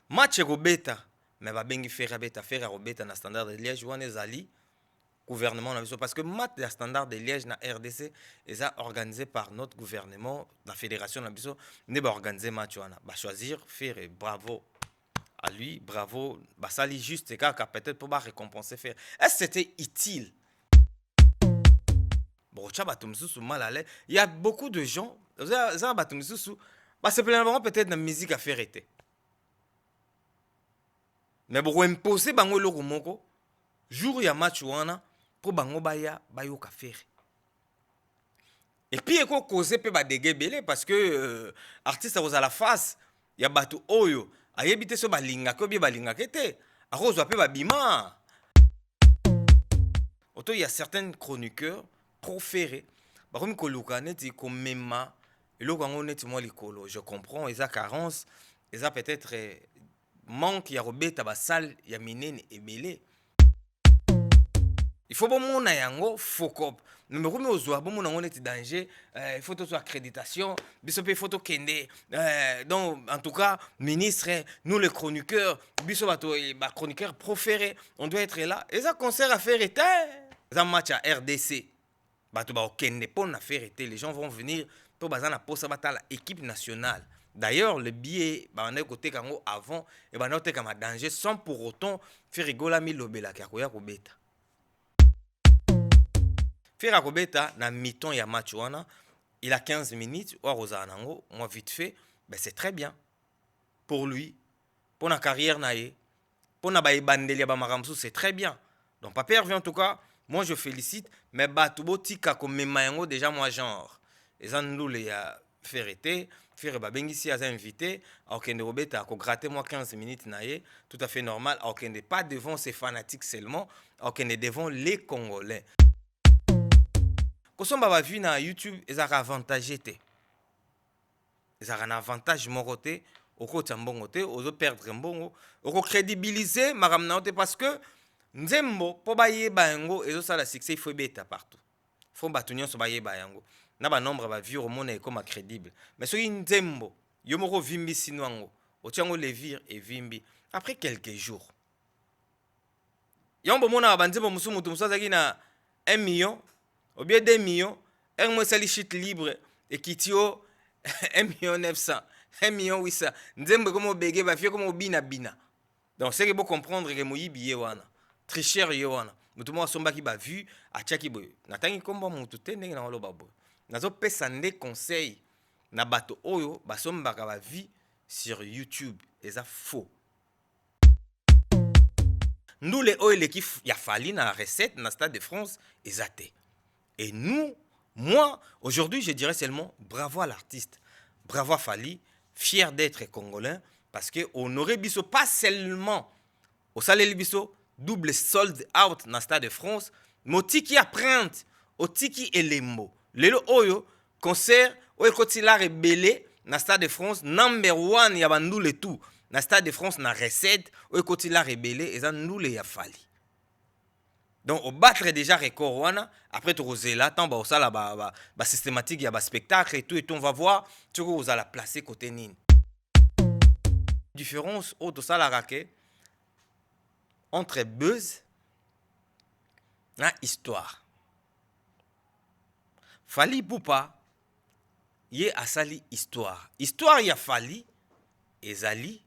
match ekobeta mais babengi Fer abeta na Standard de Liège wana ezali gouvernement na biso parce que match ya Standard de Liège na RDC eza organisé par notre gouvernement, la fédération na biso ne ba organiser match wana ba choisir Fer et bravo à lui, bravo basali juste kaka peut-être pour ba récompenser Fer. Est-ce que c'était utile? Bon, mal à l'aise. Il y a beaucoup de gens, ça se plaignent peut-être la musique à faire été. Mais pour imposer bango le rumoko, jour ya match wana pour bango baya bayo ka faire. Et puis eko causer pe ba déguebele parce que artiste aux à la face, il y a batu oyo, ayebite so balinga ko bi balinga kete, arozo pe ba bima. Auto il y a certains chroniqueurs proférés. Par contre, koluka neti komema, eloko ngo neti mo likolo, je comprends, eza carence, eza peut-être manque ya robeta ba salle ya minene ebele. Il faut bon mona yango fokop. Numéro mais ozwa bon mona ngo neti danger, il faut toute accréditation, biso pe photo kende. Donc en tout cas, ministre, nous les chroniqueurs, biso bato ba chroniqueurs proférés, on doit être là. Eza concert à faire été, eza match à RDC. Bato ba okende pour na faire été, les gens vont venir pour bazana posa batala équipe nationale. D'ailleurs, le billet, on a côté kango avant, et on a côté comme danger sans pour autant faire rigoler mi lobela ki akoya ko beta. Faire ko beta na mi-temps ya match wana, il a 15 minutes ou roza nango, moi vite fait, ben c'est très bien pour lui, pour la carrière naie, pour na ba bandeli ba maramsu, c'est très bien. Donc pas perdu en tout cas, moi je félicite, mais batubo tika comme memango déjà moi genre. Et ça nous les a fait été. Faire babengisi a invité, alors ne robeta ko gratter moi 15 minutes naie, tout à fait normal, alors n'est pas devant ces fanatiques seulement, alors est devant les Congolais. Quand on va vu na YouTube, ils ont avantagé té. Ils ont un avantage moroté, au côté mbongoté, aux perdre mbongo, au crédibiliser maramnaoté parce que nzembo po ba yeba yango ezo sala succès il faut beta partout. Faut batunyo so ba yeba yango. Na ba nombre ba vivre mona comme crédible. Mais so nzembo yo moko vimbi sinwango, otiango le vire et vimbi après quelques jours. Yombo mona ba nzembo musumu tumsazaki na 1 million ou bien 2 millions, un mois sali shit libre et kitio 1 million 900, 1 million 800. Nzembo comme obege ba fie comme bina bina. Donc c'est que vous comprendre que moyi billet wana. Très cher yo wana. Mutu mo somba ki ba vu a tchaki boy. Natangi komba mutu tende na lo babo. Nazo pesa nde conseil na bato oyo ba somba ka ba vie sur YouTube. Eza faux. Nous les oyo l'équipe ya fali na recette na Stade de France ezate. Et nous, moi, aujourd'hui, je dirais seulement bravo à l'artiste, bravo à Fali, fier d'être congolais, parce qu'on aurait biso pas seulement au salaire biso double sold out dans le Stade de France, mais tiki apprenti, au tiki elembo. Lelo oyo concert oyo kotila rebelle dans le Stade de France number 1 ya bandou le tout. Dans le Stade de France na recette oyo kotila rebelle et ça nous les ya Fali. Donc, on battre déjà record wana, après tu rosé là, tant bah ça là systématique, il y a spectacle et tout on va voir, tu vas la placer côté nin. Différence autre ça la raquette entre buzz et histoire. Fali Poupa yé asali histoire. Histoire ya Fali ezali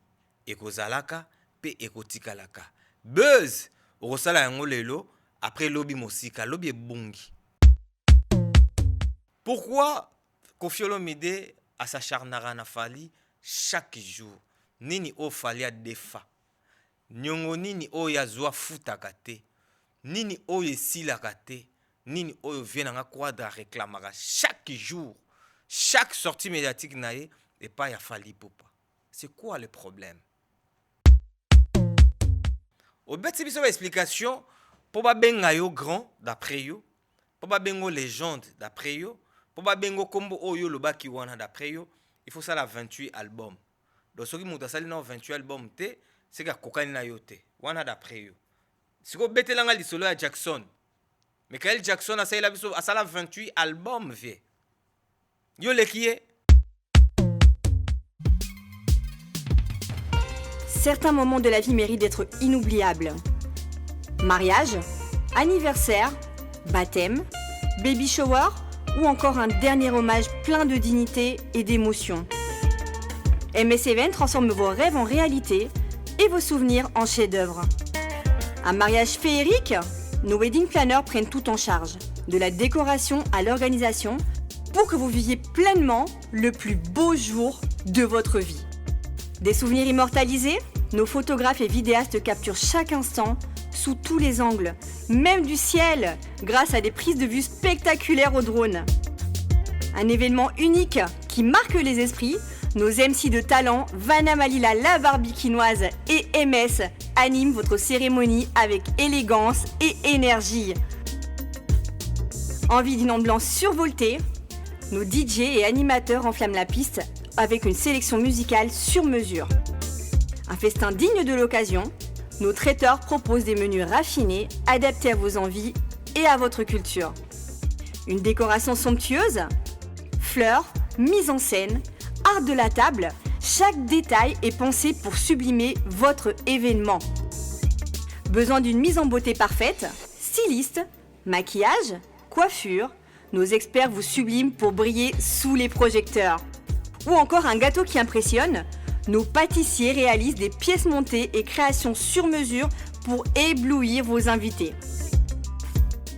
ekozalaka pe ekotikalaka. Buzz rosala yango lelo après lobby mosika, lobby bongi. Pourquoi Koffi Olomide a sa charnara na Fali chaque jour? Nini o Fali a defa. Nyongo nini o ya zwa futaka te. Nini o yesilaka te. Nini o vient nga quadra réclamera chaque jour. Chaque sortie médiatique nae et pas ya Fali Poupa. C'est quoi le problème? Au bet c'est une explication. Pour pas benga yo grand d'après yo, pour pas bengo légende d'après yo, pour pas bengo combo oyo le baki wana d'après yo, il faut ça la 28 albums. Donc ce qui monte ça na 28 albums te, c'est que kokani na yo te. Wana d'après yo. Si ko betelanga li solo à Jackson. Michael Jackson a ça la biso a ça la 28 albums vie. Yo le qui est certains moments de la vie méritent d'être inoubliables. Mariage, anniversaire, baptême, baby shower ou encore un dernier hommage plein de dignité et d'émotion. MS Event transforme vos rêves en réalité et vos souvenirs en chefs-d'œuvre. Un mariage féerique? Nos wedding planners prennent tout en charge, de la décoration à l'organisation, pour que vous viviez pleinement le plus beau jour de votre vie. Des souvenirs immortalisés? Nos photographes et vidéastes capturent chaque instant sous tous les angles, même du ciel, grâce à des prises de vue spectaculaires au drone. Un événement unique qui marque les esprits, nos MC de talent, Vanna Malila la barbikinoise et MS animent votre cérémonie avec élégance et énergie. Envie d'une ambiance survoltée? Nos DJ et animateurs enflamment la piste avec une sélection musicale sur mesure. Un festin digne de l'occasion, nos traiteurs proposent des menus raffinés, adaptés à vos envies et à votre culture. Une décoration somptueuse? Fleurs, mise en scène, art de la table, chaque détail est pensé pour sublimer votre événement. Besoin d'une mise en beauté parfaite? Styliste, maquillage, coiffure, nos experts vous subliment pour briller sous les projecteurs. Ou encore un gâteau qui impressionne? Nos pâtissiers réalisent des pièces montées et créations sur mesure pour éblouir vos invités.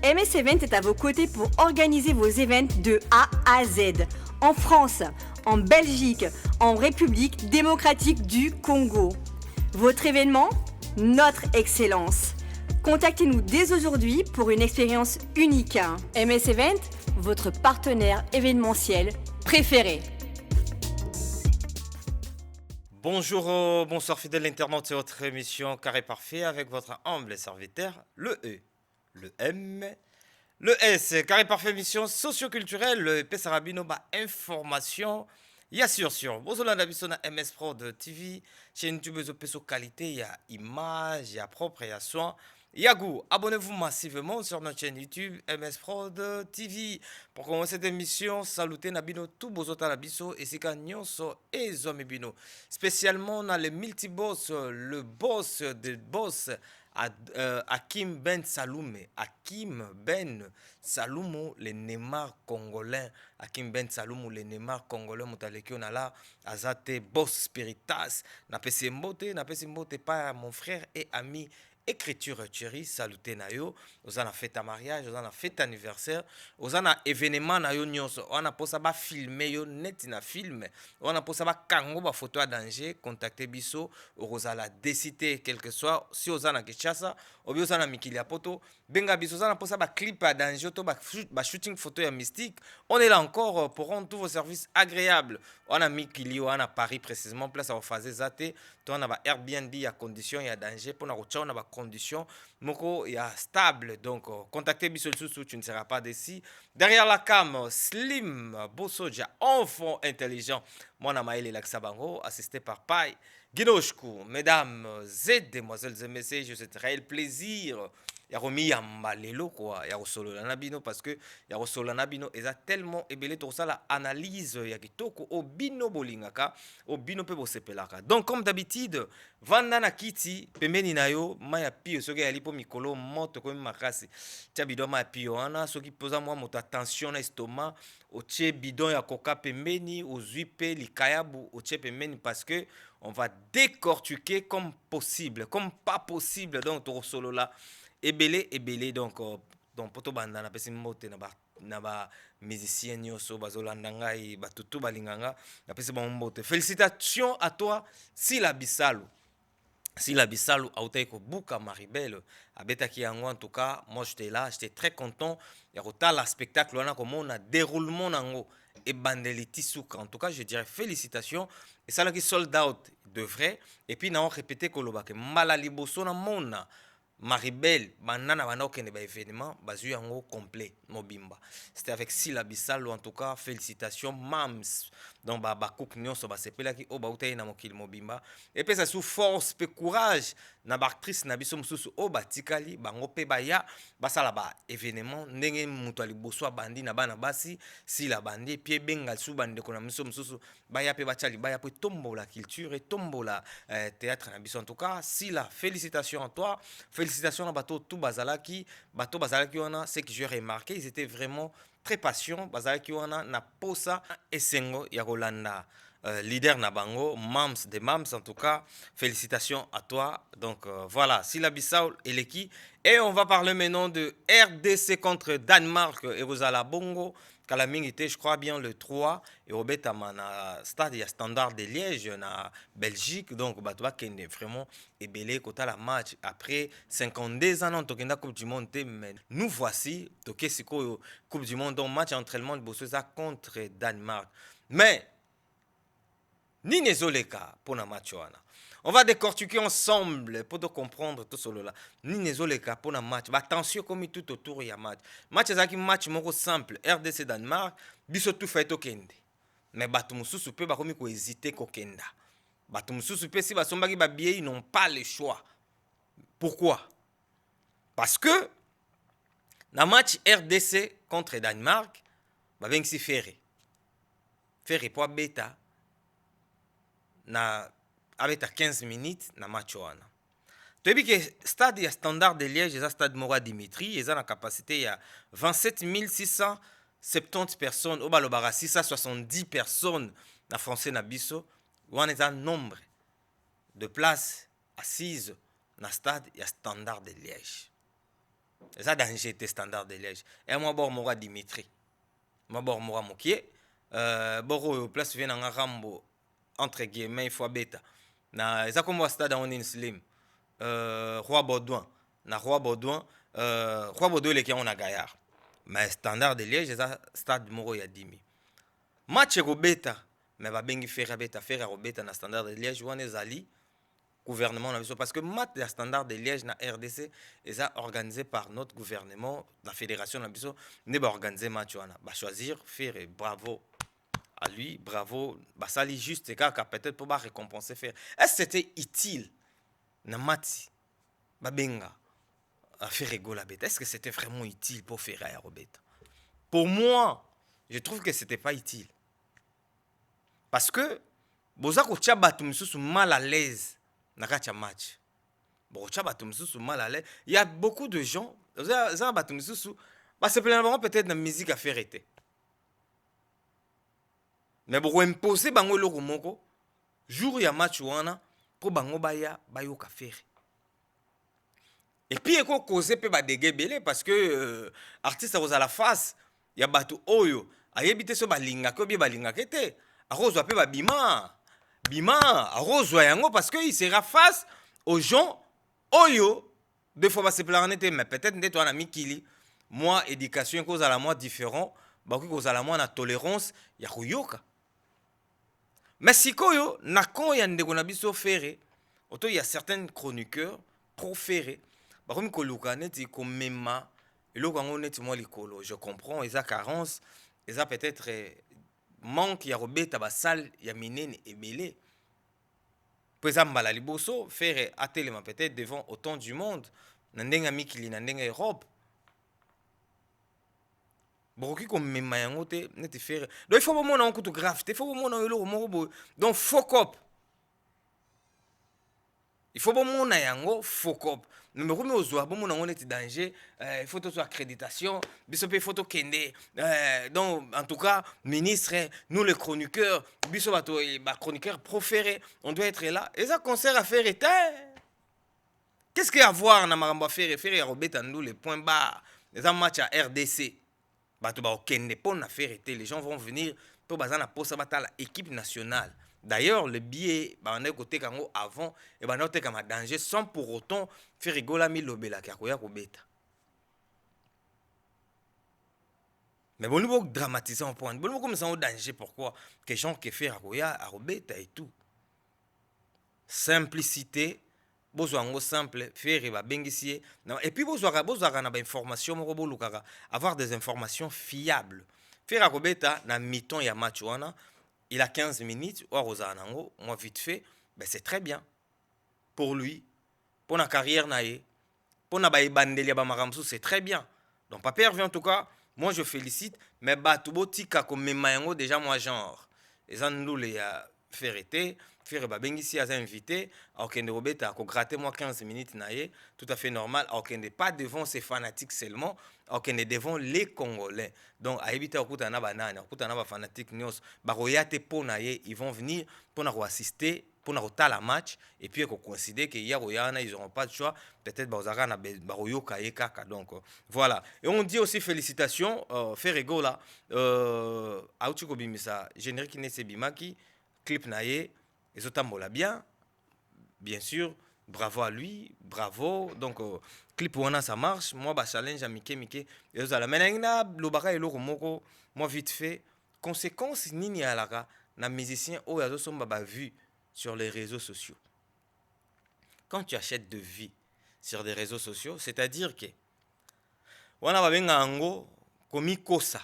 MS Event est à vos côtés pour organiser vos événements de A à Z, en France, en Belgique, en République démocratique du Congo. Votre événement? Notre excellence. Contactez-nous dès aujourd'hui pour une expérience unique. MS Event, votre partenaire événementiel préféré. Bonjour, bonsoir fidèles internautes, c'est votre émission Carré Parfait avec votre humble serviteur, le E, le M, le S. Carré Parfait, émission socio-culturelle, le P. Sarabino, information. Il y a sûr, bonjour la biso na MS Prod TV, chaîne YouTube de qualité, il y a image, il y a propre, il y a soin. Yagou, abonnez-vous massivement sur notre chaîne YouTube MS Prod TV. Pour commencer cette émission, salutez Nabino tout bozota la biso et sika nyonso et zomibino. Spécialement dans le multiboss, le boss des boss, Hakim Ben Saloum. Hakim Ben Saloum, le Neymar congolais. Hakim Ben Saloum, le Neymar congolais. Moutaleki on a là, azate boss spiritas. Napesi mbote pas mon frère et ami. Écriture Thierry, saluté nayo, aux ana fête à mariage, aux ana fête anniversaire, aux ana événement nayo nyonso, on a posa ba filmer yo net na film, on a posa ba kango ba photo à danger, contactez biso, aux ala décider quel que soit, si aux ana Kinshasa, ou bien aux ana Mikili Poto, benga biso aux ana posa ba clip à danger, to ba shooting photo ya mystique, on est là encore pour rendre tous vos services agréables. On a Mikili, on a Paris précisément, place à phase zate, on a ba Airbnb à condition et à danger, pour on a ba conditions moko ya stable, donc contactez Bissol Soussou, tu ne seras pas déçu. Derrière la cam, Slim Bosoja, enfant intelligent, mon amaïl et Laxabango, assisté par Pai Guinoshku. Mesdames et demoiselles et messieurs, je souhaite réel plaisir. Ya romi ya malelo quoi, ya solo la nabino parce que ya solo nabino eza tellement ebelé tout ça la analyse ya kitoko au bino bolingaka, au bino pe bosepelaka. Donc comme d'habitude, vanda na kiti pembeni na yo maya pio soki ya lipo mikolo moto ko makasi. Tia bidon maya pio wana soki poza moi moto attention na estomac, o tie bidon ya coca pembeni, o zui pe likayabu o tie pembeni parce que on va décortiquer comme possible, comme pas possible donc to solo là. Ebele donc poto banda na pesi mbote na ba musicien nyoso bazolanda ngai batutu balinganga na pesi ba mbote. Félicitations à toi Sila Bisalu Autaiko Buka Maribel abetaki yango. En tout cas moi j'étais là, j'étais très content ya kotala spectacle wana comme on a déroulement nango et bandeliti souka. En tout cas je dirais félicitations et ça là qui sold out de vrai. Et puis na on répété kolobake mbala liboso na mona Maribel, banana banokende ba événement, bazu yango complet, mobimba. C'était avec Sila Bissalo, en tout cas, félicitations, Mams. donc bacook nyonso basepelaki oyo bautaki na mokili mobimba epesa sous force mpe courage na baactrice na biso mosusu oyo batikali bango mpe baya basala baévénement ndenge moto ya liboso abandi na bana basi sila bandi epui ebenga su bandeko na biso mosusu baya mpe batya libaya mpo etombola culture etombola théâtre na biso en tout cas sila félicitations à toi félicitations na bato tout bazalaki wana ce que j'ai remarqué ils étaient vraiment très patient bazalaki wana na posa esengo ya kolanda leader na bango Mams de Mams en tout cas félicitations à toi donc voilà Sila Bissau eleki et on va parler maintenant de RDC contre Danemark et Rosala Bongo kala mingi te je crois bien le 3 et obetama na stade ya Standard de Liège na Belgique donc bato bakende vraiment ebele kota la match après 52 ans tokenda coupe du monde mais nous voici toke sikoyo coupe du monde donc match entraînement de Bosoza contre Danemark mais ni nezoleka pour na match wana on va décortiquer ensemble pour te comprendre tout solo là ni nezoleka pour na match attention comme tout autour ya match ezaki match moko simple RDC Danemark biso tout fait okende mais bato mususu pe bakomi ko hésiter kokenda bato mususu pe si basombaki ba billet ils n'ont pas le choix pourquoi parce que na match RDC contre Danemark ba vengsi ferré pour beta na avec 15 minutes na match wana. Tu sais que stade ya Standard de Liège, c'est stade Mora Dimitri, ils ont la capacité à 27 670 personnes, au balobara 670 personnes na français na biso, on a un nombre de places assises na stade ya Standard de Liège. C'est ça danger te Standard de Liège. Et moi bord Mora Dimitri. Moi bord Mora Mokié, boro place vient en Rambo entre guillemets il faut bêta. Na eza comme stade on in slim Roi Baudouin na Roi Baudouin le qui on a gaillard mais Standard de Liège eza stade moro ya 10 000 match robeta mais ba bengi faire robeta na Standard de Liège wana ezali gouvernement na biso parce que match ya Standard de Liège na RDC eza organisé par notre gouvernement la fédération na biso ne ba organiser match wana ba choisir faire bravo à lui, bravo. Basali juste car peut-être pour récompenser faire. Est-ce que c'était utile na mati babenga à faire rigoler bête. Est-ce que c'était vraiment utile pour faire aérobête? Pour moi, je trouve que c'était pas utile. Parce que boza ko tia bato misusu mal à l'aise na kacha match. Bo tia bato misusu mal à l'aise. Il y a beaucoup de gens, ça bato misusu, bah c'est peut-être la musique à faire été. Mais pour imposer bango loko moko jour ya match wana pour bango baya bayoka faire. Et puis eko causer pe ba dégebelé parce que artiste à la face ya bato oyo ayebite so balinga ko bi balinga kete arozwa pe ba bima arozwa yango parce que il sera face aux gens oyo des fois ba se planete mais peut-être ndeto ana mikili moi éducation cause à la moi différent ba ko cause à la moi na tolérance ya kuyoka. Mais si koyo na kon ya ndeko na biso ferré, auto il y a certains chroniqueurs trop ferrés. Ba komi ko luka neti ko mema, eloko ngo neti mo likolo. Je comprends, ils a carence, ils a peut-être manque ya robeta ba salle ya minene ebelé. Pour ça mbala liboso ferré atelema peut-être devant autant du monde, na ndenga mikili na ndenga Europe. Boki comme même yango te neti faire donc il faut vraiment un coup de grave il faut vraiment eloko moko boy donc focop il faut vraiment na yango focop mais comme ozwa bon mon neti danger il faut toute accréditation biso pe photo kende donc en tout cas ministre nous les chroniqueurs biso bato ba chroniqueurs préférés on doit être là et ça concert à faire était qu'est-ce qu'il y a à voir na marambo faire ya robeta nous les points bas les matchs à RDC. Les gens vont venir pour bazana posa batala équipe nationale. D'ailleurs, le billet on est côté kango avant et on est comme danger sans pour autant faire rigoler mi lobela kakoya ko beta. Mais bon nous dramatiser en point. Bon nous comme ça en danger pourquoi que gens qui fait akoya a robeta et tout. Simplicité bozwango simple faire ba bengisie et puis bozwaka na ba information moko bolukaka avoir des informations fiables faire akobeta na mi-temps ya match wana il a 15 minutes, moi vite fait, ben c'est très bien. Pour lui, pour la carrière, pour la c'est très bien. Donc, pas perdu en tout cas, moi je félicite, mais Batubo Tika comme Mayango déjà moi genre. Et ça nous les faire été, faire ici à invité, à aucun de Robert à gratter moi 15 minutes naïe, tout à fait normal, à aucun pas devant ces fanatiques seulement, à aucun devant les Congolais. Donc à éviter à Koutana banane, à Koutana fanatique news, baroyate pour naïe, ils vont venir pour nous assister pour nous la match et puis qu'on considère qu'il y a ils n'auront pas de choix peut-être donc voilà et on dit aussi félicitations Ferrego là Aouchiko Bimisa générique Nese Bimaki clip naie et autres bien sûr bravo à lui bravo donc clip wana ça marche moi bah challenge à Mike et aux ala menena lobaka eloko moko moi vite fait conséquence nini alaka na musicien o yazo somba ba vu sur les réseaux sociaux. Quand tu achètes de vie sur des réseaux sociaux, c'est-à-dire que wana babenga ango komi kosa.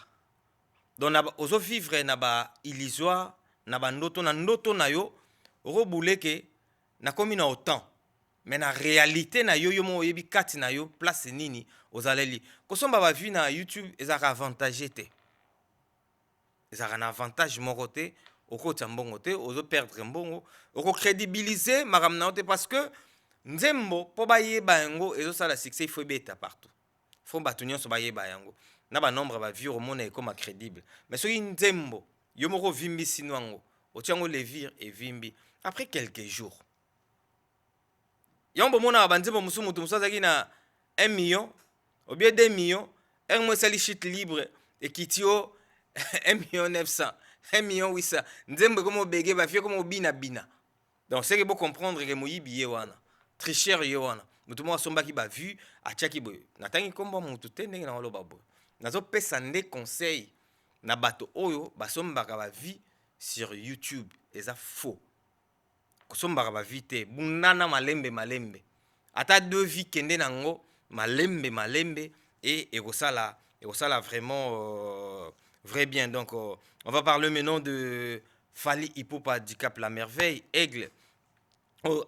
Donc ozo vivre na ba illusoire na ba ndoto na yo roboule ke na komi na autant. Mais na réalité na yo mo yebi kati na yo place nini ozaleli. Kosomba ba vie na YouTube ezaka avantagé te. Ezaka un avantage moroté. Oko tambongo te ozo perdre mbongo oko crédibiliser makamna te parce que nzembo po ba yeba yango ezo sala succès il faut beta partout faut batunyo so ba yeba yango na ba nombre ba vivre mona comme crédible mais soki nzembo yo moko vimbi sinwango otiango le vire et vimbi après quelques jours yombo mona ba nzembo musumu tumsazaki na 1 million ou bien 2 millions un mois sali shit libre et kitio 1 million 900 1 million 800 nzembo comme obege ba fie comme obina bina donc c'est que vous comprendre que moyibi yewana très cher yewana mutu mo somba ki ba vu atiaki boy natangi komba mutu tende na loba boy nazo pesa nde conseil na bato oyo basomba ka ba vie sur YouTube eza faux kosomba ka ba vie te bunana malembe ata deux vie kende nango malembe et ekosala vraiment vrai bien. Donc, on va parler maintenant de Fally Ipupa du Cap La Merveille, Aigle.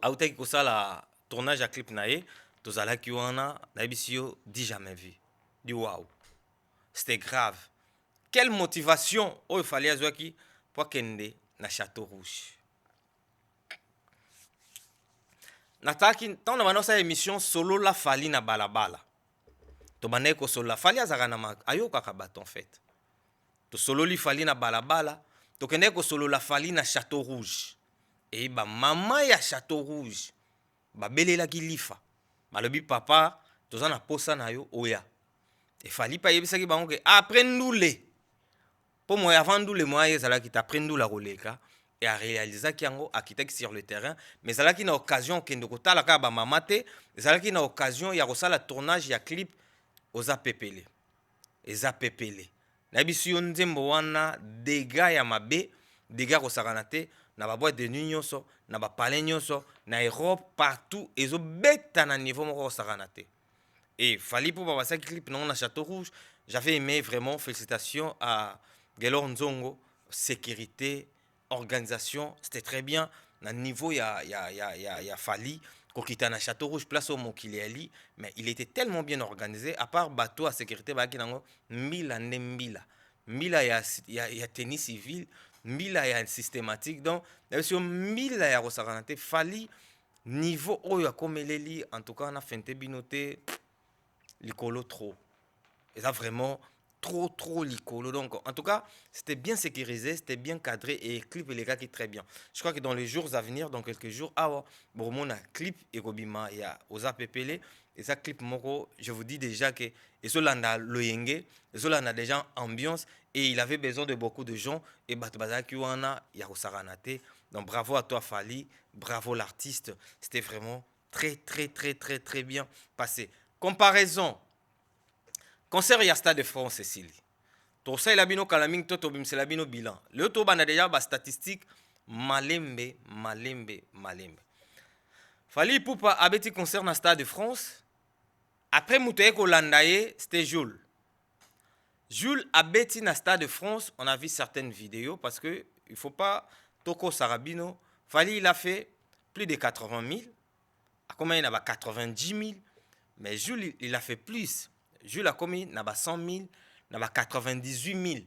Aoutek Kosala, tournage à clip nae, Tozala Kiwana, Naibisio, dit jamais vu. Du waouh. C'était grave. Quelle motivation il fallait Azouaki pour Kende na Château Rouge. Nataki, tant on a cette émission solo la Fally na balabala. Tobane ko solo la Fally azarana ayoka kabaton en fait. To solo li Fally na balabala, to kende ko solo la Fally na Château Rouge. Et ba mama ya Château Rouge, ba belela ki lifa. Malobi papa, toza na posa na yo oya. Et Fally pa yebisa ki bango ke après ndoule. Pour moi avant ndoule moi ezala ki ta prendre ndoula roleka et a réaliser ki yango akitaki sur le terrain, mais ezala ki na occasion kende ko tala ka ba mama te, ezala ki na occasion ya kosala tournage ya clip oza pepele. Eza pepele. Na biso yo nzembo wana dégâts ya mabe dégâts kosakana te na ba boîte de nuit nyonso na ba palais nyonso na Europe partout ezo beta na niveau moko kosakana te et Fally pour ba clip non na Château Rouge j'avais aimé vraiment félicitations à Gelor Nzongo sécurité organisation c'était très bien na niveau ya Fally kokita na Château Rouge place au Mokiliali mais il était tellement bien organisé à part bateau à sécurité ba kinango mila ya tennis civil mila ya systématique donc sur mila ya rosaranate Fally niveau oyo akomeleli en tout cas na fente binoté likolo trop et ça vraiment trop licolo. Donc en tout cas c'était bien sécurisé, c'était bien cadré et clip les gars qui très bien. Je crois que dans les jours à venir, dans quelques jours, bon mon clip et Robima il y a Oza Pepele et ça clip moko, je vous dis déjà que et cela na loyenge, et cela na déjà ambiance et il avait besoin de beaucoup de gens et batbazaki wana ya rosaranate. Donc bravo à toi Fally, bravo l'artiste, c'était vraiment très bien passé. Comparaison concert ya Stade de France Cécilie. To ça il a bino kalaming to to bimsela bino bilan. Le to bana déjà ba statistique malembe. Fally Ipupa abeti concert na Stade de France. Après mutoye ko landaye c'était Jules. Jules abeti na Stade de France, on a vu certaines vidéos parce que il faut pas toko sarabino. Fali, il a fait plus de 80 000. À combien il a 90 000. Mais Jules, il a fait plus. Jules a combien il a 100 000. Il a 98 000.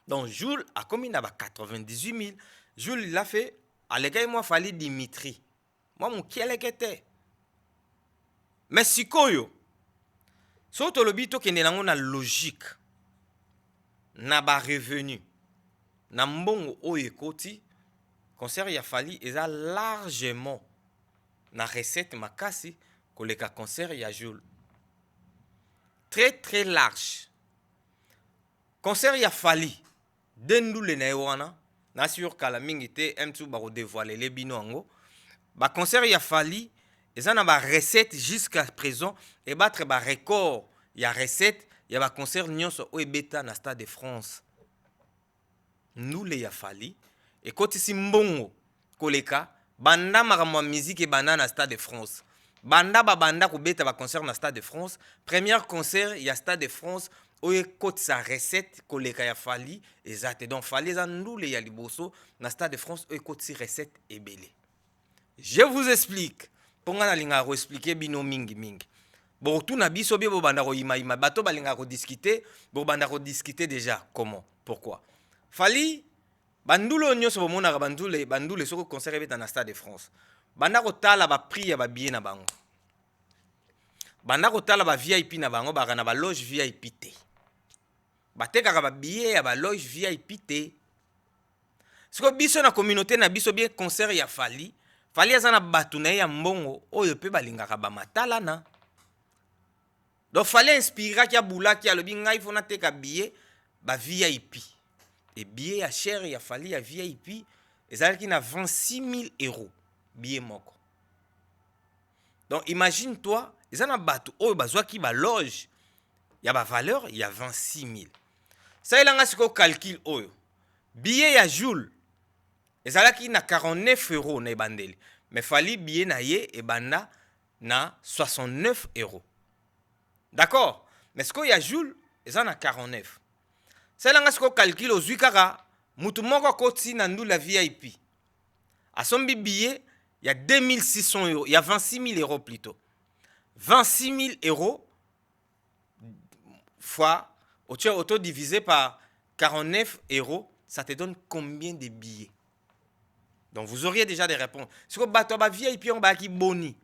Donc, Jules a combien il a 98 000. Jules, il a fait. À l'égal, moi, Fali Dimitri. Moi, mon qui était. Mais si koyo. Surtout le bito qui est na logique. Na ba revenu. Na mbongo oye koti. Concert ya Fali eza largement na recette makasi koleka concert ya Jules. Très très large. Concert ya Fali dendule na wana na sur kala mingi te M2 ba dévoiler les bino ango. Ba concert ya Fali eza na ba recette jusqu'à présent et battre ba record ya recette ya ba concert nyonso o ebeta na Stade de France. Nous les ya Fali et koti si mbongo koleka banda makamwa musique et banda na Stade de France. Banda ko beta ba concert na Stade de France. Premier concert ya Stade de France oye kote sa recette koleka ya Fali ezate. Donc Fali za nous les ya liboso na Stade de France oye kote si recette ebele. Je vous explique. Ponga na linga ko expliquer bino mingi mingi. Bon tout na biso bi bo banda ko ima bato balinga ko discuter, bo banda ko discuter déjà comment, pourquoi. Fali bandulo nyonso bomona bandule soko concert ebeta na Stade de France. Banda ko tala ba prix ya ba billet na bango. Banda ko tala ba VIP na bango ba na ba loge VIP te. Bateka ba billet ya ba loge VIP te. Siko biso na communauté na biso bien concert ya Fali. Fali azana batu na ya mbongo oyo pe balingaka ba matala na. Donc fallait inspirer qui a boula qui a le bien il faut na teka billet ba VIP. Et billet ya cher ya Fali ya VIP et ça qui na 26 000 euros billet moko. Donc imagine toi, ils en a batu oyo bazwa ki ba loge ya ba valeur il y a 26 000. Ça il a siko calcul oyo. Billet ya Jules et ça qui na 49 euros na bandeli. Mais Fali billet na ye et banda na 69 euros. D'accord? Mais ce qu'il y a Jules, ils en a 49. C'est là que calcule aux Zuikara, Moutoumoko Koti Nandou la VIP. À son billet, il y a 2600 euros, il y a 26 000 euros plutôt. 26 000 euros fois, auto divisé par 49 euros, ça te donne combien de billets? Donc vous auriez déjà des réponses. Si vous battez la VIP, on va qui boni.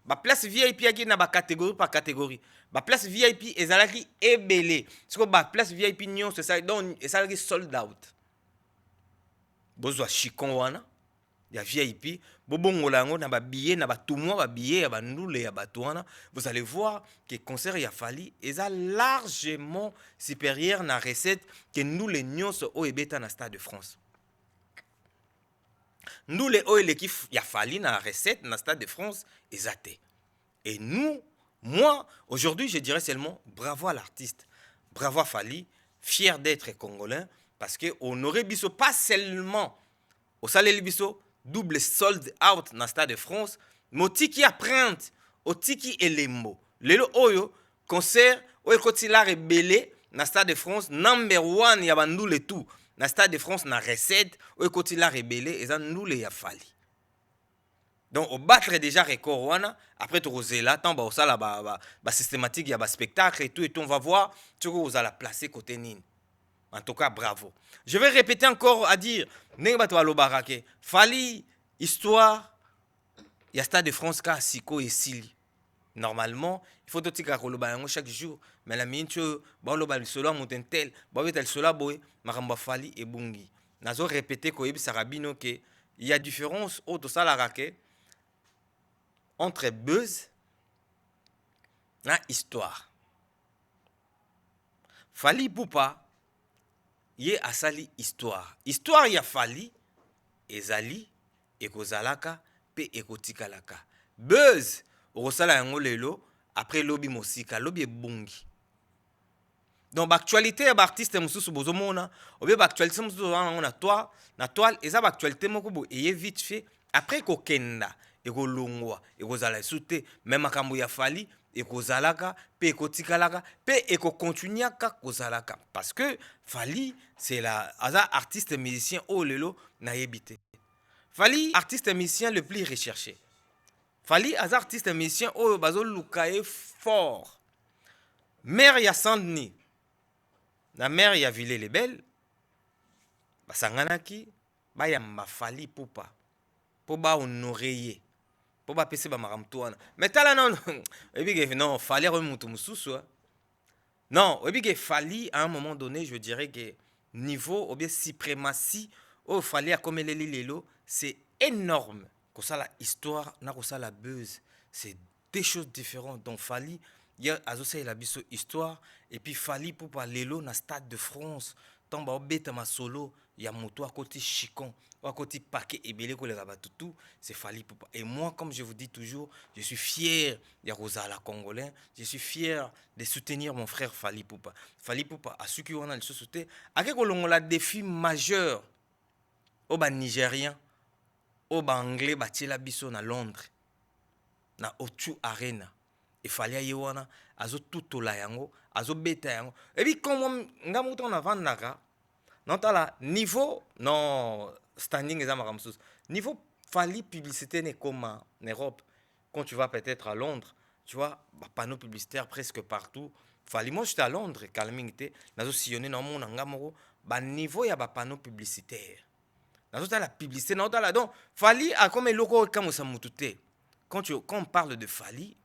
La place VIP qui na ba catégorie par catégorie. La place VIP ezalaki ebele. Si vous battez place VIP nyon c'est ça donc ezalaki sold out. Bozwa chikon wana ya VIP, bobongola ngo na ba billet na ba toumwa ba billet ya ba ndule ya ba wana. Vous allez voir que concert ya Fali est largement supérieur na recette que nous les nyonso o ebeta na Stade de France. Nous les o l'équipe ya Fali na recette na Stade de France ezate. Et nous, moi aujourd'hui je dirais seulement bravo à l'artiste, bravo à Fali, fier d'être congolais parce que on aurait biso pas seulement au salé biso double sold out na Stade de France, motiki apprendre au tiki elembo. Lelo oyo concert oyo kotila rebelle na Stade de France number 1 ya bandu le tout. Na Stade de France na recette oyo kotila rebelle eza ndule ya Fali. Donc au battre déjà record wana après to rozela tant ba osala ba systématique ya ba spectacle et tout on va voir tu vous allez placer côté nine. En tout cas bravo. Je vais répéter encore à dire nenga to alobarake Fali histoire ya Stade de France ka siko et sili. Normalement, il faut tika koloba chaque jour mais la minute ba loba solo montentel ba betel solo boy maramba Fali et bungi. Nazo répéter ko yebi sarabino que il y a différence auto salarake entre buzz et histoire. Fali Poupa yé asali histoire. Histoire ya Fali ezali ekozalaka pe ekotikalaka. Buzz okosala yango lelo après lobi mosika lobi ebungi. Donc l'actualité ya artiste mususu bozomona obe actualité mususu na toile eza actualité moko bo eye vite fait après kokenda ekolongwa ekozala sute même makambo ya Fali ekozalaka pe ekotikalaka pe ekokontinuaka kozalaka parce que Fally c'est la artiste musicien oyo lelo nayebi te. Fally artiste musicien le plus recherché. Fally artiste musicien oyo bazoluka ye fort. Mère ya Saint-Denis na mère ya Villers-les-Belles basanganaki bayamba Fally Ipupa po bahonorer ye po bapesa bamakambo to wana mais tala non non Fally akomi mutu mosusu non oyebike Fally à un moment donné je dirais que niveau ou bien suprématie au Fally akomeleli lelo c'est énorme kosala histoire na kosala buzz c'est deux choses différentes donc Fally ya azosalela biso histoire et puis Fally Ipupa lelo na Stade de France tant baobeta masolo ya moto akoti chicon akoti paquet ebele koleka batutu c'est Fally Ipupa et moi comme je vous dis toujours je suis fier ya kozala congolais je suis fier de soutenir mon frère Fally Ipupa. Fally Ipupa asuki wana lisusu te ake kolongola défi majeur o ba nigérien o ba anglais batiela biso na Londres na O2 Arena et Fally aye wana azotutola yango azobeta yango et puis comme nga muto na vandaka non tala niveau non standing eza makambo mosusu niveau Fally publicité ne comme en Europe quand tu vas peut-être à Londres tu vois panneaux publicitaires presque partout Fally moi j'étais à Londres calming te nazo sillonner na mona nga moko ba niveau ya ba panneaux publicitaires nazo tala publicité non tala donc Fally a comme eloko comme ça mutu te quand on parle de Fally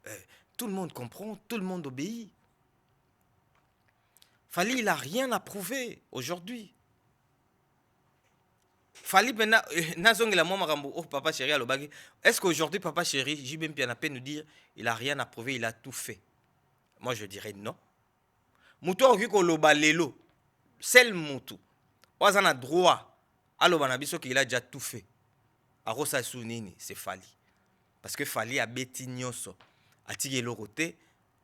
tout le monde comprend tout le monde obéit. Fally il a rien à prouver aujourd'hui. Fally maintenant nazongela moi makambo oh papa chéri alobaki est-ce qu'aujourd'hui papa chéri JB Mpiana peut nous dire il a rien à prouver il a tout fait. Moi je dirais non. Mutu oki koloba lelo seul mutu wazana droit aloba na biso qu'il a déjà tout fait. Arosa sunini c'est Fally parce que Fally a beti nyonso atiki eloko te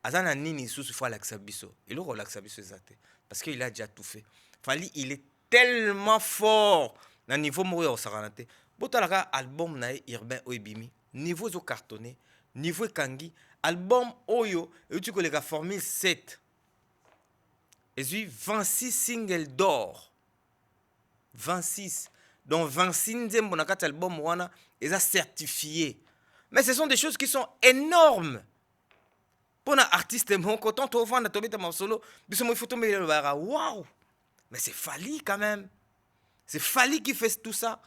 azana nini susu fois laksa biso eloko laksa biso ezate parce que il a déjà tout fait. Fally il est tellement fort na niveau moko ya osakana te botalaka album na urbain oyo ebimi niveau zo cartonné niveau ekangi album oyo euti koleka formule 7 ezwi 26 singles d'or 26 donc 26 nzembo na kati album wana eza certifié mais ce sont des choses qui sont énormes pour un artiste moko tant to vanda to beta solo biso mo photo mais waouh mais c'est Fally quand même. C'est Fally qui fait tout ça.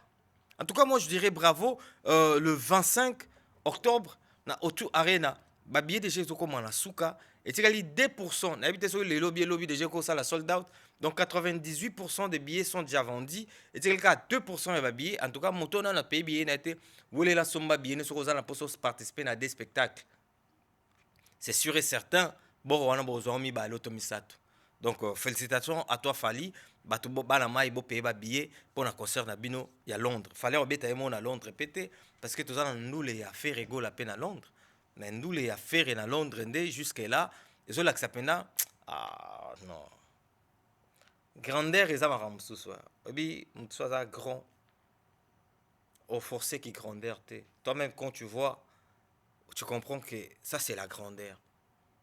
En tout cas, moi, je dirais bravo. Le 25 octobre, na O2 Arena, ba billet déjà comme en souka. Et tu as 2%. N'habite sur les lobbies déjà comme ça la sold out. Donc 98% des billets sont déjà vendus. Et tu as 2% de billets. En tout cas, mon ton a payé billet n'était. Vous voulez la somme billet sur la poste participer à des spectacles. C'est sûr et certain. Bon, on a besoin de l'automisato. Donc félicitations à toi Fally. Bato bana mai bo payer ba billet pour un concert na bino ya Londres. Fallait obeta yemo na Londres pété parce que tous en nous les a fait rigolo la peine à Londres. Mais nous les a fait na Londres ndé jusqu'à là, ils ont l'accepté ah non. Grandeur et ça m'a ramsou soir. Obi mutsoza grand. Au forcé qui grandeur t'es. Toi-même quand tu vois tu comprends que ça c'est la grandeur.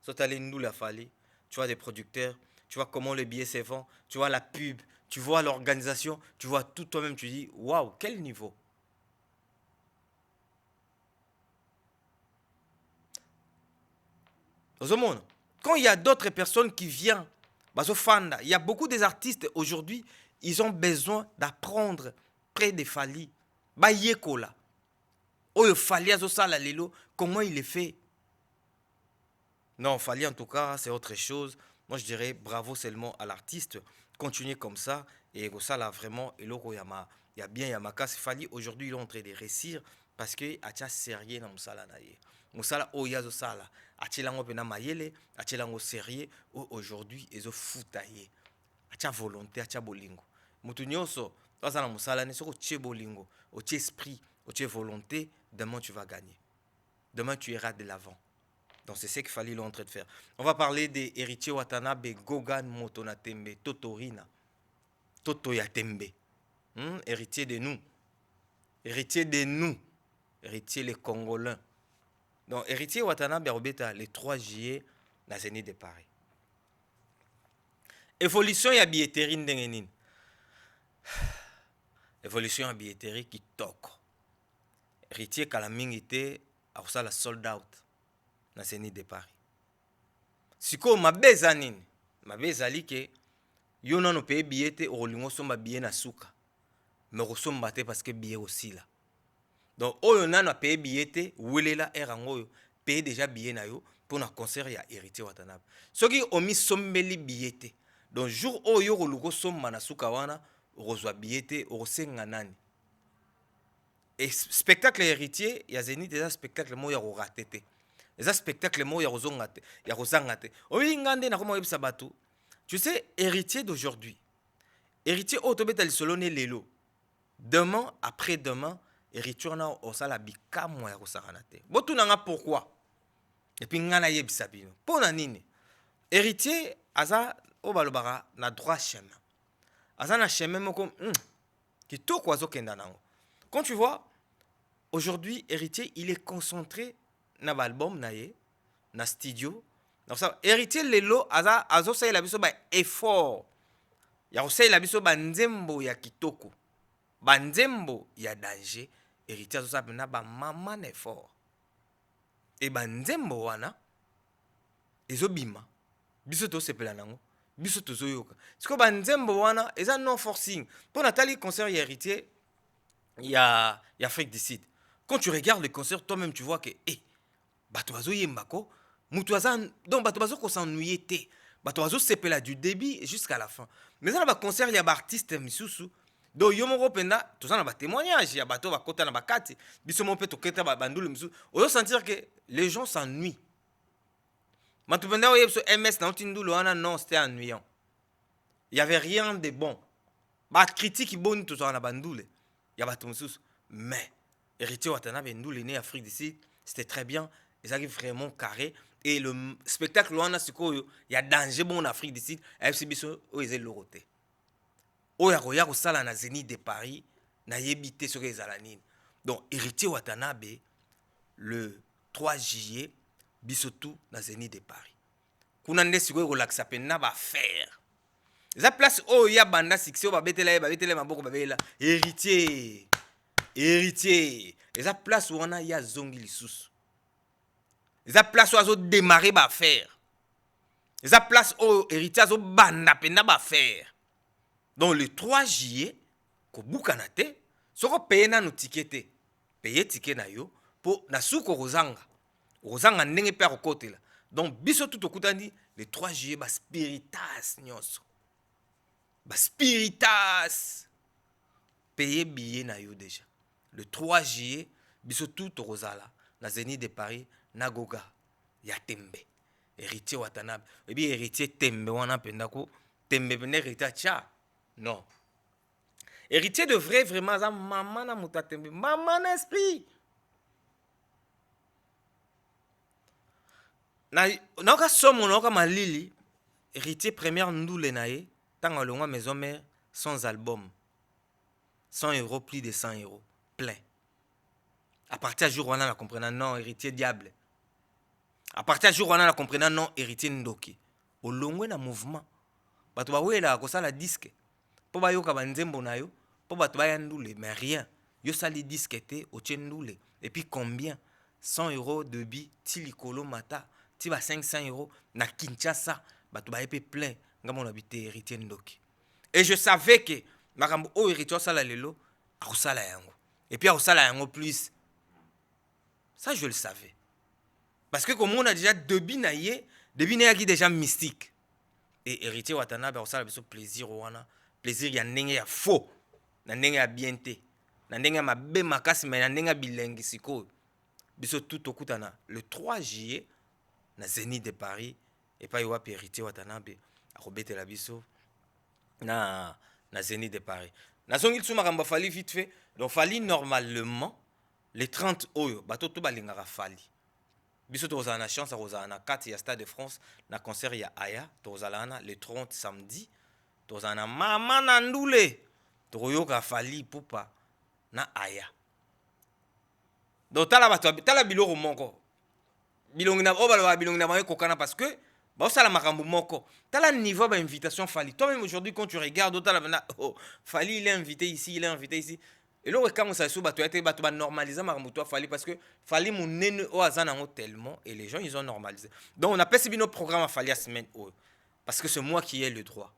Soit allé nous la Fally, tu vois des producteurs. Tu vois comment le billet se vend, tu vois la pub, tu vois l'organisation, tu vois tout toi-même, tu dis, waouh, quel niveau. Quand il y a d'autres personnes qui viennent, il y a beaucoup des artistes aujourd'hui, ils ont besoin d'apprendre près de Fally. Bayekola. Oyo Fally azosala lelo, comment il est fait. Non, Fally en tout cas, c'est autre chose. Moi, je dirais bravo seulement à l'artiste. Continuez comme ça. Et ça, là, vraiment, il y a bien Yamaka. Fally, aujourd'hui, il est en train de réussir parce qu'il a déjà sérieux dans Moussala. Moussala, oh, yazo sala. Atilango pena mayele, atilango sérieux. Aujourd'hui, ils ont foutaillé. Atia volonté, atia bolingo. Moutounyoso, dans la Moussala, ne sera pas bolingo. Au esprit, au volonté, demain, tu vas gagner. Demain, tu iras de l'avant. Donc c'est ce qu'il fallait en train de faire. On va parler des héritiers Watanabe, Gogan Motonatembe, Totorina, Toto Yatembe. Héritier de nous. Héritier de nous. Héritier les Congolais. Donc héritier Watanabe Robeta le 3 juillet na Zénith de Paris. Évolution ya billetterie ndenge nini? Évolution ya billetterie kitoko. Héritier kala mingi te akosala sold out na Zénith de Paris. Siko mabe eza nini? Mabe ezali ke yo nano paye billet te okolingo somba billet na suka. Mais okosomba te parce que billet osila. Donc oyo nano paye billet te welela erango oyo paye déjà billet na yo pour na concert ya héritier Watanabe. Soki omi sombeli billet te. Donc jour oyo koluko somba na suka wana okozwa billet te okosenga nani. Et spectacle héritier ya Zénith eza spectacle mo ya korate te. Eza spectacle mo ya kozonga te, ya kozanga te. Oyi ngande na komo yebisa bato. Tu sais héritier d'aujourd'hui. Héritier otobeta lisolo ne lelo. Demain après-demain héritier na osala bikamo ya kosakana te. Botunanga pourquoi? Et puis ngana yebisa bino. Pona nini? Héritier aza obalobara na droit chemin. Aza na chemin moko kitoko azokenda nango. Quand tu vois, aujourd'hui, héritier, il est concentré dans l'album, dans studio. Donc ça, héritier, lelo, azo say la biso ba effort. Ya osay la biso ba nzembo ya kitoko. Ba nzembo ya danger. Héritier azo sa pena ba maman effort. Et ba nzembo wana, ezo bima. Biso to sepela nango. Biso to zoyoka. Siko ba nzembo wana, eza non forcing. Pour Nathalie concert ya héritier, il y a Afrique du Sud. Quand tu regardes le concert, toi-même, tu vois que, Batoazo Yembako, Moutouazan, donc Batoazo qu'on s'ennuie, Batoazo sepela du début jusqu'à la fin. Mais dans le concert, il y a des artistes, Missoussou. Donc, Yomoro Penda, tout ça, il y a des témoignages, il y a Bato Bakota na Bakati, Bissomo Peto Keta Bandoul, Missou. On doit sentir que les gens s'ennuient. Matoupenda, MS, non, c'était ennuyant. Il n'y avait rien de bon. Bah, critique, il bonne tout ça, na Bandoule. Il y a Bato Missoussou. Mais, héritier Watanabe Ndoul est né Afrique d'ici, c'était très bien, ils arrivent vraiment carré. Et le spectacle, il y a danger bon en Afrique d'ici, FCB, ils ont l'oroté. Il y a sala na Zénith de Paris, na yebité sur les alanines. Donc, héritier Watanabe, le 3 juillet, bisotou na Zénith de Paris. Kounande siko relaxa pena ba faire. La place où il y a banda succès, ba betela maboko ba bela héritier. Héritier. Et la place où on a, il y a zongi lisusu. Et la place où on a démarré ba faire. Et la place où héritier a banda pena ba faire. Donc le 3 juillet, ko bukanate, soko paye na no ticket. Paye ticket na yo pour na suko rozanga. Rozanga ndenge pe kote la. Donc biso tout okutandi le 3 juillet ba spiritas nyonso. Ba spiritas. Paye billet na yo déjà. Le 3 juillet, biso tout Rosala, na Zénith de Paris, Nagoga, ya Tembe. Héritier Watanabe. Et bien héritier Tembe, wana pendako, Tembe pende héritier tcha. Non. Héritier de vrai, vraiment, ça maman na muta Tembe. Maman esprit. Na ka somo na ka malili, héritier première ndoule nae, tanga longa maison mère sans album. 100 €, plus de 100 €. Plein. À partir du jour où on a compris non, héritier diable. À partir du jour où on a compris non, héritier ndoki. Au long na mouvement. Bato ba wela ko sala disque. Po ba yoka banzembo na yo, po bato ba yandoule, mais rien. Yo sali disque te o tchendoule. Et puis combien? 100 € de bi tilikolo mata, ti ba 500 € na Kinshasa, bato ba épé plein. Ngamo na bité héritier ndoki. Et je savais que makambo o héritier sala lelo, a sala yango. Et puis, au salaire en plus. Ça, je le savais. Parce que comme on a déjà deux binaye qui déjà mystique. Et héritier Watanabe, au salaire, plaisir, plaisir, il y a n'engue ya faux. N'engue ya bienté. N'engue ya mabe makasi, mais n'engue ya bilingue, siko. Biso tout au kutana. Le 3 juillet, na Zénith de Paris, et pas yoa héritier Watanabe, a robete la biso, na Zénith de Paris. Na songil soumaramba fali vite fait. Donc fali normalement les 30 oyo bato to balingara fali. Biso to na chance à na 4 ya Stade de France na concert ya Aya to zalana le 30 samedi to na mama na ndule to yoka fali pupa na Aya. Donc tala biloko moko bilongi na o baloba bilongi na bango kokana parce que baosala makambo moko tala niveau ba invitation Fally toi-même aujourd'hui quand tu regardes otala bana oh Fally il est invité ici il est invité ici et là quand ça sous bato yate bato ba normaliser makambo toi Fally parce que Fally monene o azana ngo tellement et les gens ils ont normalisé donc on appelle nos programmes à Fally à semaine oh parce que c'est moi qui ai le droit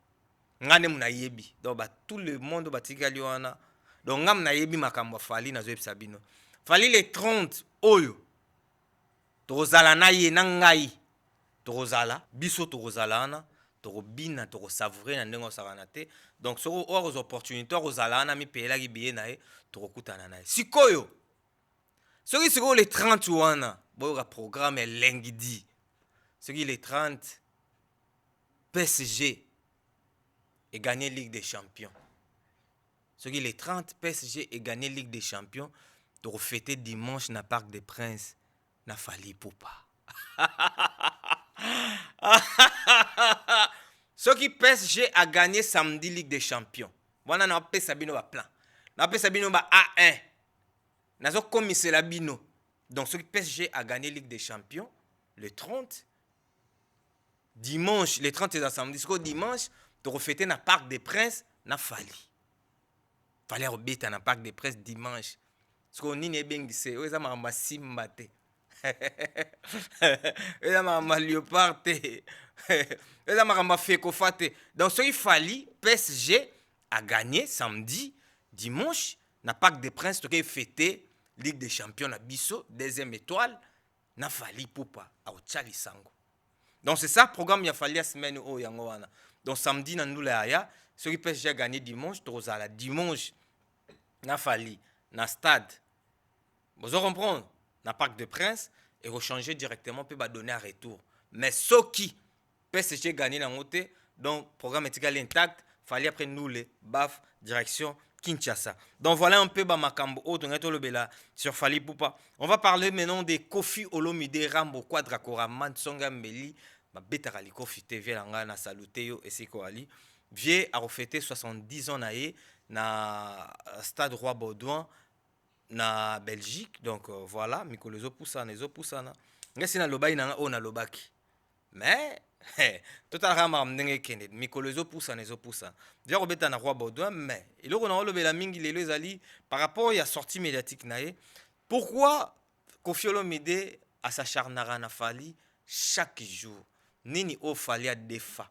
ngane muna yebi donc ba tout le monde batikali wana donc ngam na yebi makambo Fally na zo sabino Fally les 30 oyo tozala na ye na ngai tozala biso tozala na tobina savourer na ndenge osakana te donc soko aux opportunités tozala na mi payela ki biye na ye tokutana na ye sikoyo soki sikoyo les 30 wana boyoka programme elengi di soki les 30 PSG et gagné Ligue des Champions. Ce qui les 30 PSG et gagné Ligue des Champions, de refêter dimanche dans le Parc des Princes, n'a Fally Ipupa. Ce qui PSG a gagné samedi Ligue des Champions. Voilà, on a appelé Sabino va plan. On a appelé Sabino va A1. On a commis la bino. Donc ce qui PSG a gagné Ligue des Champions le 30 dimanche, le 30 et samedi, dimanche. De refêter dans le Parc des Princes, na Fally. Fally obéit dans le Parc des Princes dimanche. Parce qu'on n'y est bien gissé. On a ma simbate. On a ma léopard. On a ma fécofate. Donc, ce qu'il Fally, PSG a gagné samedi, dimanche, dans le Parc des Princes, qui a fêté Ligue des Champions à Bisso, deuxième étoile, na Fally Ipupa, à Ochali Sango. Donc, c'est ça le programme, il a fallu la semaine où il y a. Donc samedi dans nous là ceux qui PSG gagné dimanche tozala dimanche na Fally na stade vous comprenez na Parc de Prince et rechanger directement peut donner un retour mais ceux qui PSG gagné dans côté donc programme est intact Fally après nous les baf direction Kinshasa. Donc voilà un peu makambo autre on est sur Fally Ipupa. On va parler maintenant des Koffi Olomide Rambo Quadra Koraman Songa Mbeli Betara li Koffi TV langa na salute yo esiko ali vie a refêté 70 ans na stade Roi Baudouin na Belgique donc voilà mikolo poussa na ngesi na lobai na o na lobaki mais total rama ndenge kende mikolo poussa vie robeta na Roi Baudouin mais il on a lobela mingi lelo ezali par rapport ya sortie médiatique na ye pourquoi Koffi Olomide a s'acharnera na Fally chaque jour nini o Fally a defa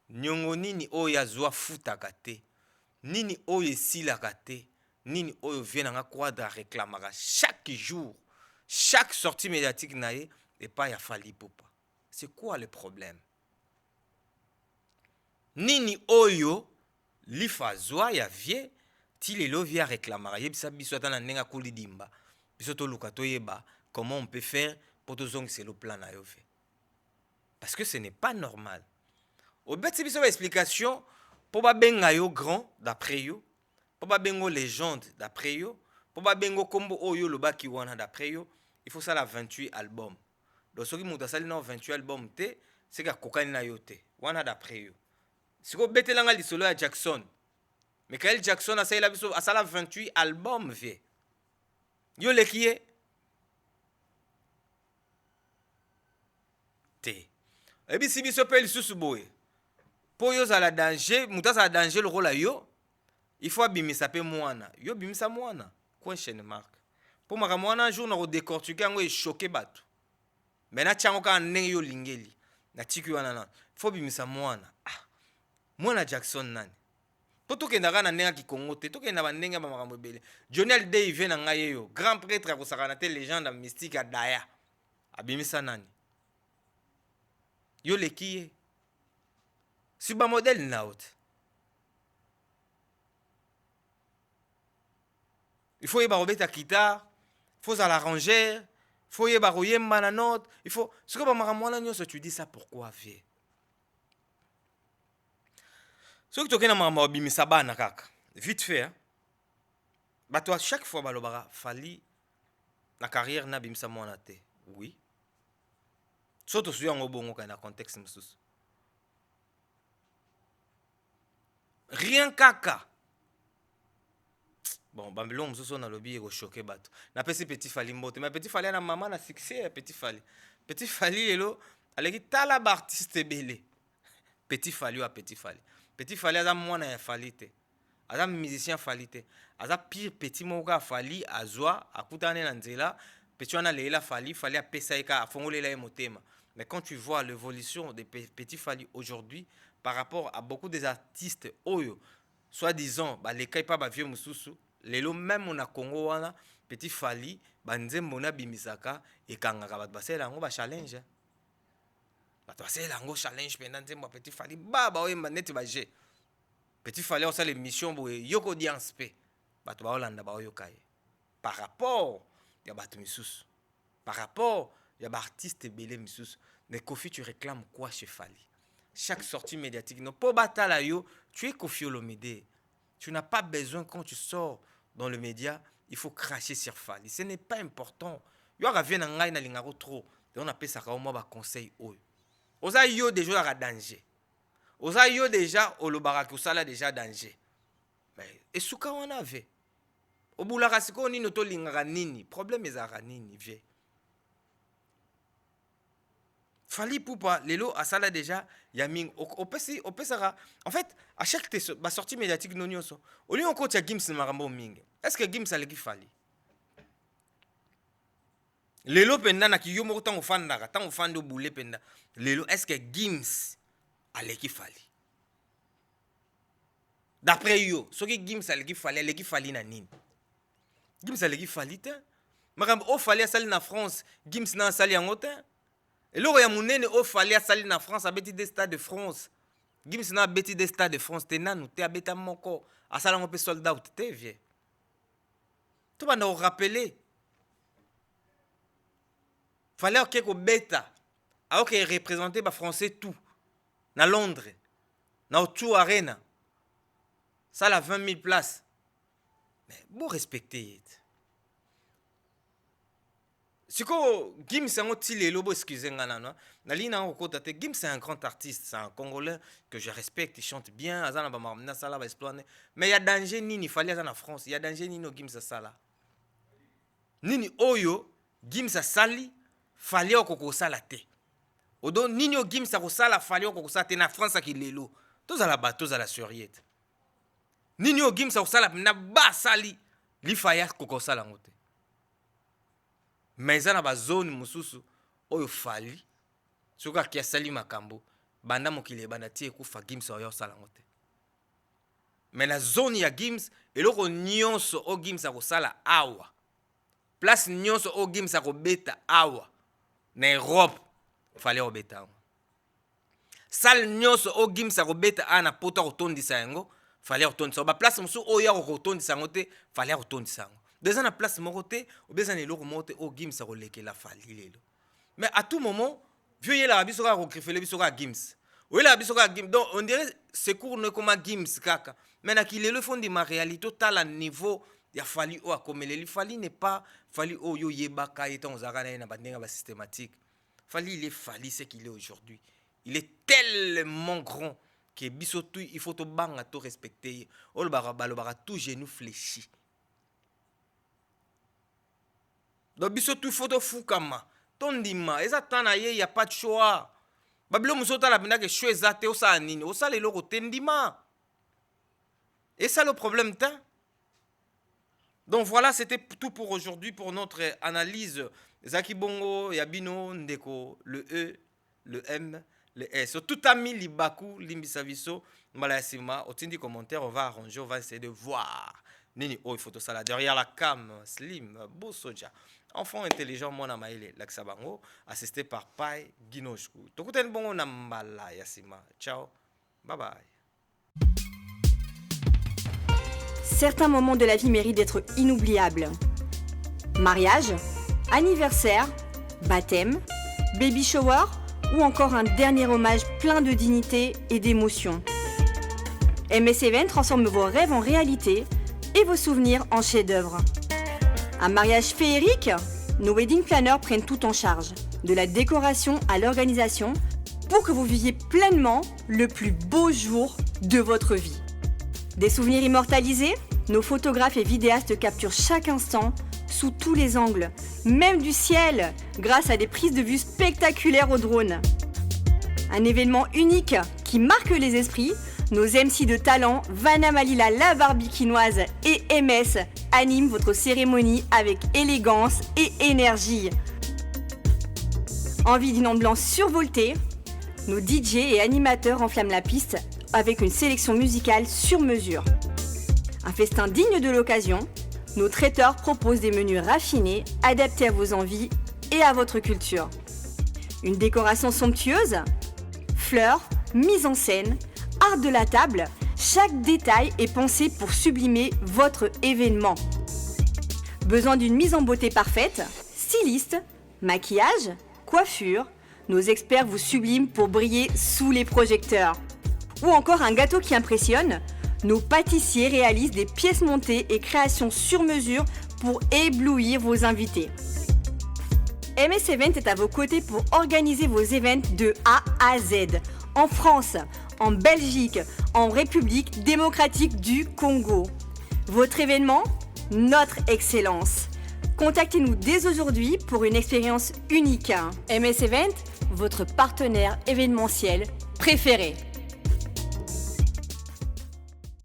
nyongo nini o ya zwa futaka te nini o yesilaka te nini o vient nga quadra réclamera chaque jour chaque sortie médiatique na ye et pas ya Fally Ipupa. C'est quoi le problème? Nini oyo lifa zwa ya vie ti lelo via réclamera yebisa biso ata na ndenga kolidimba biso to luka to yeba comment on peut faire pour to zong c'est le plan na yo ve. Parce que ce n'est pas normal. Au bet, c'est une explication pour pas benga yo grand d'après yo, pour pas bengo légende d'après yo, pour pas bengo combo oyo le baki wana d'après yo, il faut ça la 28 albums. Donc ce qui monte ça dans 28 albums té, c'est que kokani na yo té, wana d'après yo. Si ko bete langa li solo à Jackson. Michael Jackson a ça la biso a ça la 28 albums vie. Yo le qui est té. Et puis si biso pe lisusu boye po yo za la danger muta za danger le rôle yo il faut abimisa pe mwana yo bimisa mwana question mark po maka mwana un jour na décortiquer ngo e choquer bato mais na tchango ka ndenge yo lingeli na tiki wana na faut bimisa mwana mwana Jackson nani po to kenda kana ndenge ki Congo te to kenda ba ndenge ba makambo bele Johnny Hallyday vient na ngaye yo grand prêtre ko sakana te légende mystique Daya abimisa nani yo le qui si ba modèle naut il faut y barober ta guitare il faut à l'arranger il faut y baroyer ma note il faut ce que ba makamwana nyoso tu dis ça pourquoi vie ce que tu kena mama bimisa bana kaka vite fait hein? Bah toi chaque fois balobara Fally la carrière na bimisa mwana te oui surtout si on bongo kana contexte msusu rien kaka bon bambilon msusu na lobby eko choquer bato na pesi petit Fally mbote mais petit Fally na maman na succès petit Fally Petit Fally lelo aleki tala ba artiste belé. Petit Fally à Petit Fally. Petit Fally aza mwana ya Fally te. Aza musicien Fally te. Aza pire petit moka Fally azwa akutane na nzela. Petit wana leila Fally a pesa eka afongolela ye motema. Mais quand tu vois l'évolution de Petit Fally aujourd'hui par rapport à beaucoup des artistes oyo soi-disant ba les pas ba vieux mususu lelo même on a Congo wana Petit Fally banzembo na bimisaka ekangaka bato basela yango ba challenge bato basela yango challenge pendant nzembo Petit Fally baba oyemba neti ba je Petit Fally osala émission boye yoko audience pe bato baolanda baoyoka ye par rapport ya bato misusu par rapport ya ba artiste belé misusu. Mais Kofi, tu réclames quoi chez Fally? Chaque sortie médiatique, non pas batala yo, tu es Kofi Olomide. Tu n'as pas besoin quand tu sors dans le média, il faut cracher sur Fally. Ce n'est pas important. Yo revient en ngai na lingaro trop. Et on appelle ça comme moi ba conseil oyo. Oza yo déjà à danger. Oza yo déjà au lobaraki osala déjà danger. Mais et souka on avait. Au boulaka siko ni noto lingara nini, problème ezara nini vie. Fally Poupa, Lelo Asala déjà, Yaming, Opesara. En fait, à chaque sortie médiatique, non, au lieu on compte Gims Marambo Ming. Est-ce que Gims a l'équipe Fally? Lelo Penda, na ki yo mo tant fan dara, tant fan de boule Penda. Lelo, est-ce que Gims a l'équipe Fally? D'après yo, ce que Gims a l'équipe Fally na nini? Gims a l'équipe Fally, t'es? Marambo Fally a sali na France, Gims na sali en hauteur. Et là, il y a monene au Fally à salir en France, à bêti des stades de France. Gims na bêti des stades de France, t'es nanou, t'es à bêti à mon corps. À salir un peu soldat ou t'es vieux. Tout le monde a rappelé. Fallait que bêta. Alors qu'il est représenté par Français tout. Dans Londres. Dans tout Arena. Ça, la 20 000 places. Mais bon, respecter. Si Gims c'est un petit lobo, excusez-moi, Gims c'est un grand artiste, c'est un Congolais que je respecte, il chante bien, mais il y a danger nini, il fallait en France, il y a danger nini Gims sala. Nini oyo, Gims sali, fallait au sala te. Odo nini Gims sala, fallait au sala te na France qui lelo. Tous à la bateau, à la surriette. Nini Gims sala, na ba sali, li faya koko sala ngote. Mais dans la zone mususu oyo Fally soka ki asali makambo banda mokile banda tie kufa Gims oyo sala ngote. Mais la zone ya Gims eloko nyonso o Gims akosala awa place nyonso o Gims akobeta awa na Europe Fally obeta sal nyonso o Gims akobeta ana poto akotondisa yango Fally akotondisa ba place musu oyo akotondisa ngote Fally akotondisa yango. Déjà na place moroté ou bien na loko moté au Gims a releke la Fally lelo. Mais à tout moment, vieux yela biso ka recréfele biso ka Gims. Ou yela biso ka Gims. Donc on dirait secours ne comme Gims kaka. Mais na ki lelo fond de ma réalité total à niveau ya Fally o akomeleli Fally n'est pas Fally o yo yebaka etant ozaka na bandenga ba systématique. Fally il est Fally ce qu'il est aujourd'hui. Il est tellement grand que biso tout il faut to banga to respecter. O le bara tout genou fléchi. Donc, biso tout photo fukama. Tondima. Et ça, il n'y a pas de choix. Babilo musota la bina que choix zate osa anini. Osa le loko tendima. Et ça le problème, t'as. Donc voilà, c'était tout pour aujourd'hui, pour notre analyse. Zaki Bongo, Yabino, Ndeko, le E, le M, le S. Tout a mis Libaku, Limbisaviso, Malayasima. Au tindi commentaire, on va arranger, on va essayer de voir. Nini, oh, il faut tout ça là. Derrière la cam, Slim, beau soja. Enfant intelligent, mon amaïle, l'Axabango, assisté par Pai Ginoshku. Tokuten bongo nambala yasima. Ciao, bye bye. Certains moments de la vie méritent d'être inoubliables. Mariage, anniversaire, baptême, baby shower ou encore un dernier hommage plein de dignité et d'émotion. MS Event transforme vos rêves en réalité et vos souvenirs en chefs-d'œuvre. Un mariage féerique? Nos wedding planners prennent tout en charge, de la décoration à l'organisation, pour que vous viviez pleinement le plus beau jour de votre vie. Des souvenirs immortalisés? Nos photographes et vidéastes capturent chaque instant sous tous les angles, même du ciel, grâce à des prises de vue spectaculaires au drone. Un événement unique qui marque les esprits. Nos MC de talent, Vanna Malila la barbikinoise et MS animent votre cérémonie avec élégance et énergie. Envie d'une ambiance survoltée? Nos DJ et animateurs enflamment la piste avec une sélection musicale sur mesure. Un festin digne de l'occasion, nos traiteurs proposent des menus raffinés, adaptés à vos envies et à votre culture. Une décoration somptueuse? Fleurs, mise en scène, art de la table, chaque détail est pensé pour sublimer votre événement. Besoin d'une mise en beauté parfaite? Styliste, maquillage, coiffure, nos experts vous subliment pour briller sous les projecteurs. Ou encore un gâteau qui impressionne? Nos pâtissiers réalisent des pièces montées et créations sur mesure pour éblouir vos invités. MS Event est à vos côtés pour organiser vos événements de A à Z, en France, en Belgique, en République démocratique du Congo. Votre événement? Notre excellence. Contactez-nous dès aujourd'hui pour une expérience unique. MS Event, votre partenaire événementiel préféré.